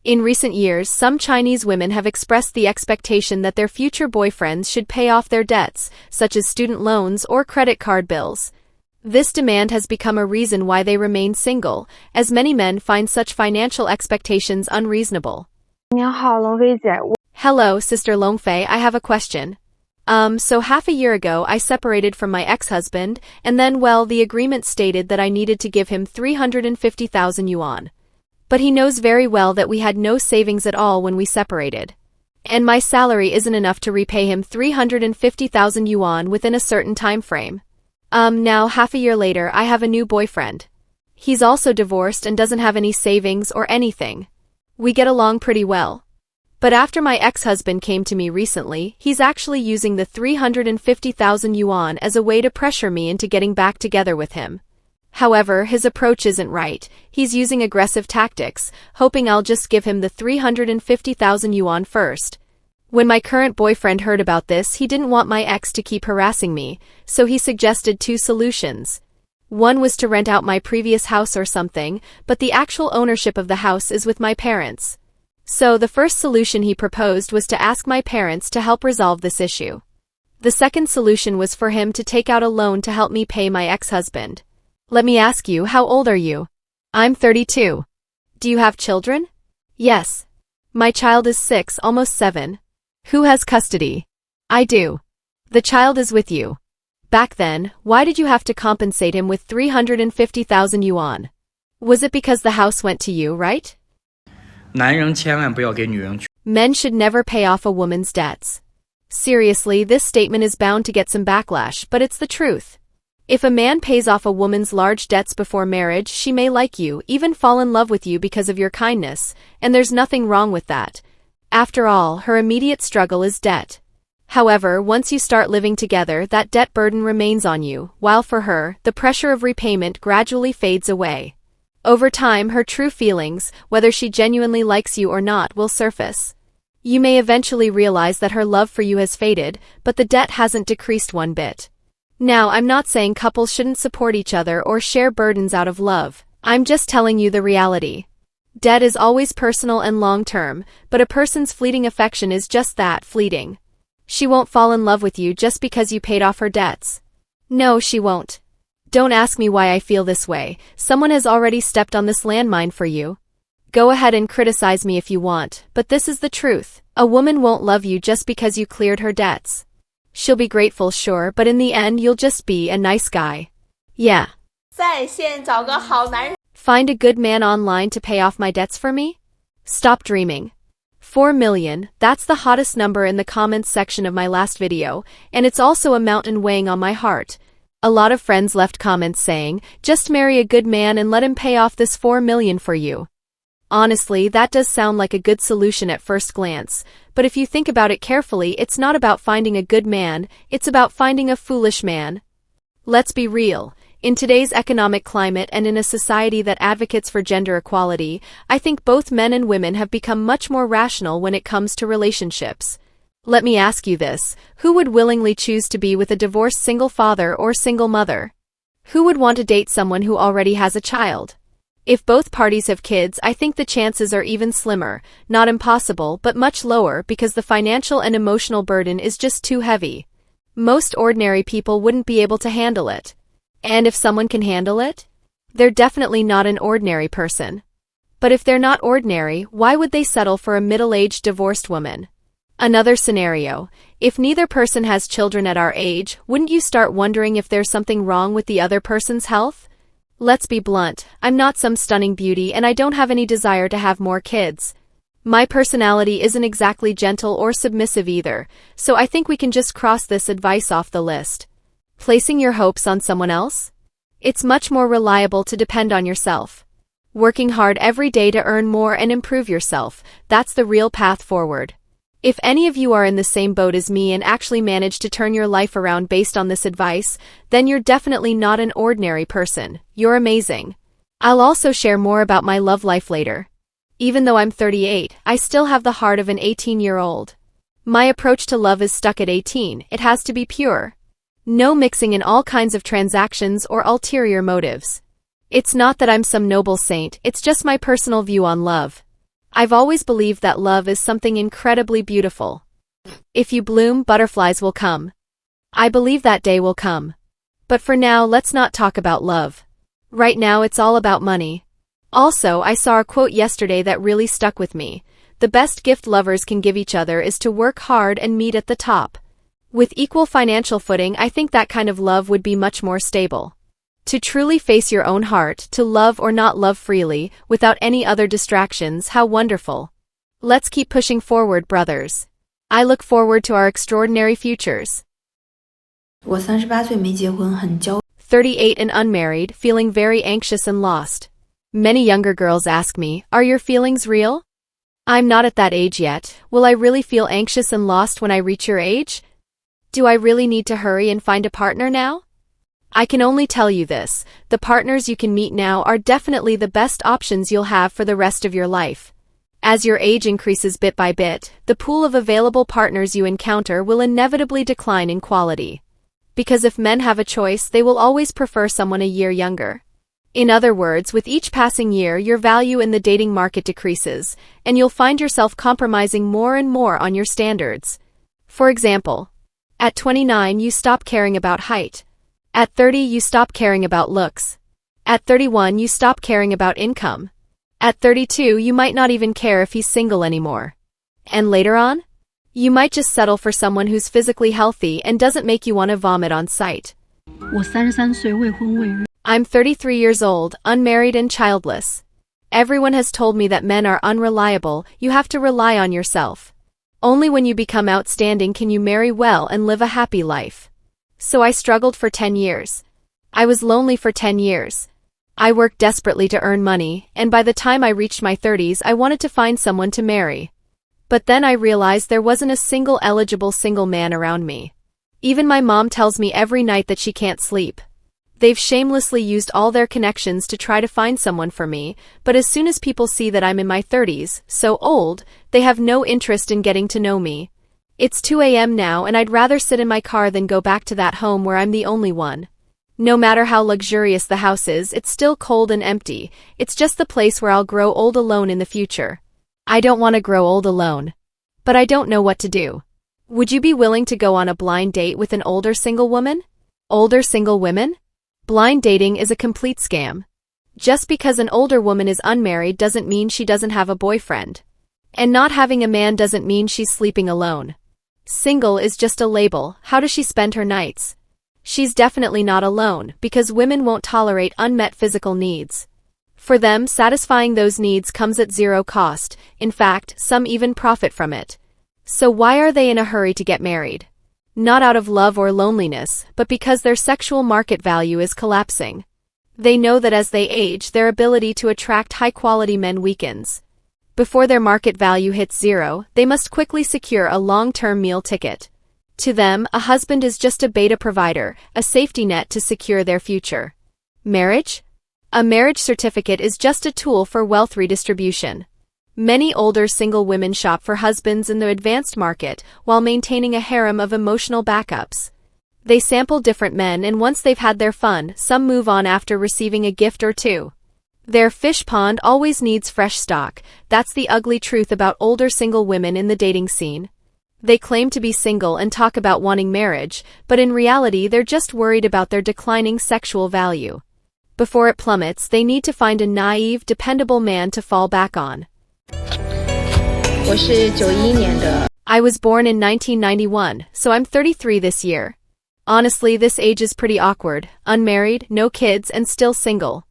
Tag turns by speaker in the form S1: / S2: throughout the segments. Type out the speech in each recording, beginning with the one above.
S1: In recent years, some Chinese women have expressed the expectation that their future boyfriends should pay off their debts, such as student loans or credit card bills. This demand has become a reason why they remain single, as many men find such financial expectations unreasonable.
S2: 您好，龙飞姐。
S1: Hello, Sister Longfei, I have a question. So half a year ago I separated from my ex-husband, and then, well, the agreement stated that I needed to give him 350,000 yuan. But he knows very well that we had no savings at all when we separated. And my salary isn't enough to repay him 350,000 yuan within a certain time frame. Now half a year later I have a new boyfriend. He's also divorced and doesn't have any savings or anything. We get along pretty well. But after my ex-husband came to me recently, he's actually using the 350,000 yuan as a way to pressure me into getting back together with him. However, his approach isn't right. He's using aggressive tactics, hoping I'll just give him the 350,000 yuan first. When my current boyfriend heard about this, he didn't want my ex to keep harassing me, so he suggested two solutions. One was to rent out my previous house or something, but the actual ownership of the house is with my parents. So the first solution he proposed was to ask my parents to help resolve this issue. The second solution was for him to take out a loan to help me pay my ex-husband. Let me ask you, how old are you? I'm 32. Do you have children? Yes. My child is 6, almost 7. Who has custody? I do. The child is with you. Back then, why did you have to compensate him with 350,000 yuan? Was it because the house went to you, right?
S3: 男人千万不要给女人去
S1: Men should never pay off a woman's debts. Seriously, this statement is bound to get some backlash, but it's the truth. If a man pays off a woman's large debts before marriage, she may like you, even fall in love with you because of your kindness, and there's nothing wrong with that. After all, her immediate struggle is debt. However, once you start living together, that debt burden remains on you, while for her, the pressure of repayment gradually fades away. Over time, her true feelings, whether she genuinely likes you or not, will surface. You may eventually realize that her love for you has faded, but the debt hasn't decreased one bit. Now, I'm not saying couples shouldn't support each other or share burdens out of love. I'm just telling you the reality. Debt is always personal and long-term, but a person's fleeting affection is just that, fleeting. She won't fall in love with you just because you paid off her debts. No, she won't. Don't ask me why I feel this way. Someone has already stepped on this landmine for you. Go ahead and criticize me if you want, but this is the truth. A woman won't love you just because you cleared her debts. She'll be grateful, sure, but in the end you'll just be a nice guy. Yeah.
S4: 在线找个好男人
S1: Find a good man online to pay off my debts for me? Stop dreaming. 4 million, that's the hottest number in the comments section of my last video, and it's also a mountain weighing on my heart. A lot of friends left comments saying, just marry a good man and let him pay off this 4 million for you. Honestly, that does sound like a good solution at first glance, but if you think about it carefully, it's not about finding a good man, it's about finding a foolish man. Let's be real. In today's economic climate and in a society that advocates for gender equality, I think both men and women have become much more rational when it comes to relationships. Let me ask you this, who would willingly choose to be with a divorced single father or single mother? Who would want to date someone who already has a child? If both parties have kids, I think the chances are even slimmer, not impossible, but much lower because the financial and emotional burden is just too heavy. Most ordinary people wouldn't be able to handle it. And if someone can handle it? They're definitely not an ordinary person. But if they're not ordinary, why would they settle for a middle-aged divorced woman? Another scenario, if neither person has children at our age, wouldn't you start wondering if there's something wrong with the other person's health? Let's be blunt, I'm not some stunning beauty and I don't have any desire to have more kids. My personality isn't exactly gentle or submissive either, so I think we can just cross this advice off the list. Placing your hopes on someone else? It's much more reliable to depend on yourself. Working hard every day to earn more and improve yourself, that's the real path forward. If any of you are in the same boat as me and actually manage to turn your life around based on this advice, then you're definitely not an ordinary person. You're amazing. I'll also share more about my love life later. Even though I'm 38, I still have the heart of an 18-year-old. My approach to love is stuck at 18, it has to be pure. No mixing in all kinds of transactions or ulterior motives. It's not that I'm some noble saint, it's just my personal view on love. I've always believed that love is something incredibly beautiful. If you bloom, butterflies will come. I believe that day will come. But for now, let's not talk about love. Right now it's all about money. Also, I saw a quote yesterday that really stuck with me. The best gift lovers can give each other is to work hard and meet at the top. With equal financial footing, I think that kind of love would be much more stable. To truly face your own heart, to love or not love freely, without any other distractions, how wonderful. Let's keep pushing forward, brothers. I look forward to our extraordinary futures.
S5: 我38岁没结婚，很焦。
S1: 38 and unmarried, feeling very anxious and lost. Many younger girls ask me, are your feelings real? I'm not at that age yet. Will I really feel anxious and lost when I reach your age? Do I really need to hurry and find a partner now? I can only tell you this, the partners you can meet now are definitely the best options you'll have for the rest of your life. As your age increases bit by bit, the pool of available partners you encounter will inevitably decline in quality. Because if men have a choice, they will always prefer someone a year younger. In other words, with each passing year, your value in the dating market decreases, and you'll find yourself compromising more and more on your standards. For example, at 29 you stop caring about height. At 30 you stop caring about looks. At 31 you stop caring about income. At 32 you might not even care if he's single anymore. And later on? You might just settle for someone who's physically healthy and doesn't make you want to vomit on sight.
S6: 我33岁，未婚未育。
S1: I'm 33 years old, unmarried and childless. Everyone has told me that men are unreliable, you have to rely on yourself. Only when you become outstanding can you marry well and live a happy life. So I struggled for 10 years. I was lonely for 10 years. I worked desperately to earn money, and by the time I reached my 30s I wanted to find someone to marry. But then I realized there wasn't a single eligible single man around me. Even my mom tells me every night that she can't sleep. They've shamelessly used all their connections to try to find someone for me, but as soon as people see that I'm in my 30s, so old, they have no interest in getting to know me. It's 2 a.m. now and I'd rather sit in my car than go back to that home where I'm the only one. No matter how luxurious the house is, it's still cold and empty. It's just the place where I'll grow old alone in the future. I don't want to grow old alone. But I don't know what to do. Would you be willing to go on a blind date with an older single woman? Older single women? Blind dating is a complete scam. Just because an older woman is unmarried doesn't mean she doesn't have a boyfriend. And not having a man doesn't mean she's sleeping alone. Single is just a label. How does she spend her nights? She's definitely not alone, because women won't tolerate unmet physical needs. For them, satisfying those needs comes at zero cost. In fact, some even profit from it. So why are they in a hurry to get married? Not out of love or loneliness, but because their sexual market value is collapsing. They know that as they age, their ability to attract high-quality men weakens. Before their market value hits zero, they must quickly secure a long-term meal ticket. To them, a husband is just a beta provider, a safety net to secure their future. Marriage? A marriage certificate is just a tool for wealth redistribution. Many older single women shop for husbands in the advanced market while maintaining a harem of emotional backups. They sample different men and once they've had their fun, some move on after receiving a gift or two. Their fish pond always needs fresh stock. That's the ugly truth about older single women in the dating scene. They claim to be single and talk about wanting marriage, but in reality they're just worried about their declining sexual value. Before it plummets, they need to find a naive, dependable man to fall back on.
S5: 我是91年的。
S1: I was born in 1991, so I'm 33 this year. Honestly, this age is pretty awkward, unmarried, no kids, and still single.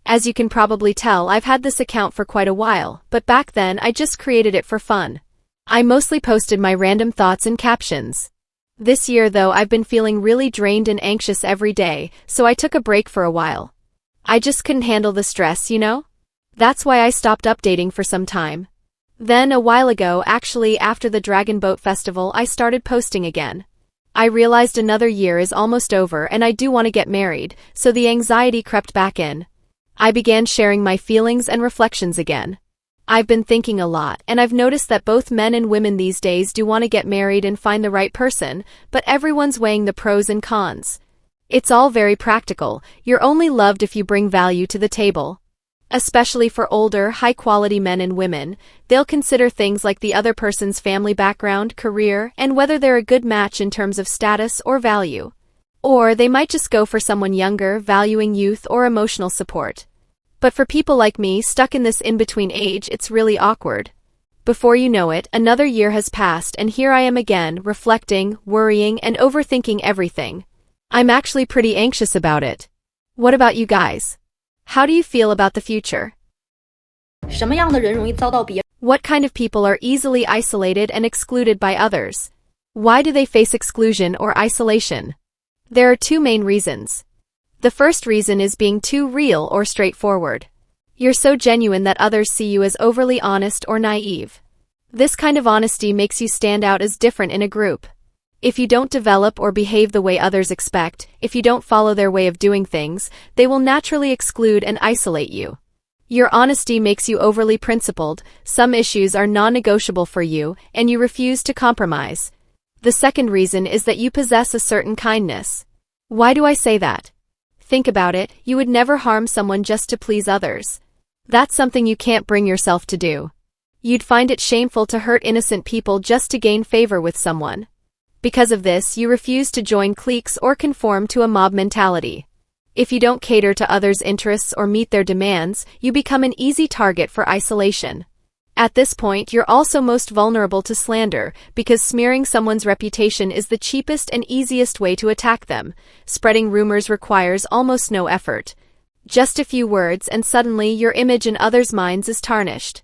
S1: As you can probably tell, I've had this account for quite a while, but back then I just created it for fun. I mostly posted my random thoughts and captions. This year though, I've been feeling really drained and anxious every day, so I took a break for a while. I just couldn't handle the stress, you know? That's why I stopped updating for some time. Then, a while ago, actually after the Dragon Boat Festival, I started posting again. I realized another year is almost over and I do want to get married, so the anxiety crept back in. I began sharing my feelings and reflections again. I've been thinking a lot, and I've noticed that both men and women these days do want to get married and find the right person, but everyone's weighing the pros and cons. It's all very practical. You're only loved if you bring value to the table. Especially for older, high-quality men and women, they'll consider things like the other person's family background, career, and whether they're a good match in terms of status or value. Or they might just go for someone younger, valuing youth or emotional support. But for people like me stuck in this in-between age, it's really awkward. Before you know it, another year has passed and here I am again, reflecting, worrying, and overthinking everything. I'm actually pretty anxious about it. What about you guys? How do you feel about the future?
S7: 什么样的人容易遭到别人
S1: What kind of people are easily isolated and excluded by others? Why do they face exclusion or isolation? There are two main reasons. The first reason is being too real or straightforward. You're so genuine that others see you as overly honest or naive. This kind of honesty makes you stand out as different in a group. If you don't develop or behave the way others expect, if you don't follow their way of doing things, they will naturally exclude and isolate you. Your honesty makes you overly principled, some issues are non-negotiable for you, and you refuse to compromise. The second reason is that you possess a certain kindness. Why do I say that? Think about it, you would never harm someone just to please others. That's something you can't bring yourself to do. You'd find it shameful to hurt innocent people just to gain favor with someone. Because of this, you refuse to join cliques or conform to a mob mentality. If you don't cater to others' interests or meet their demands, you become an easy target for isolation. At this point, you're also most vulnerable to slander, because smearing someone's reputation is the cheapest and easiest way to attack them. Spreading rumors requires almost no effort. Just a few words and suddenly your image in others' minds is tarnished.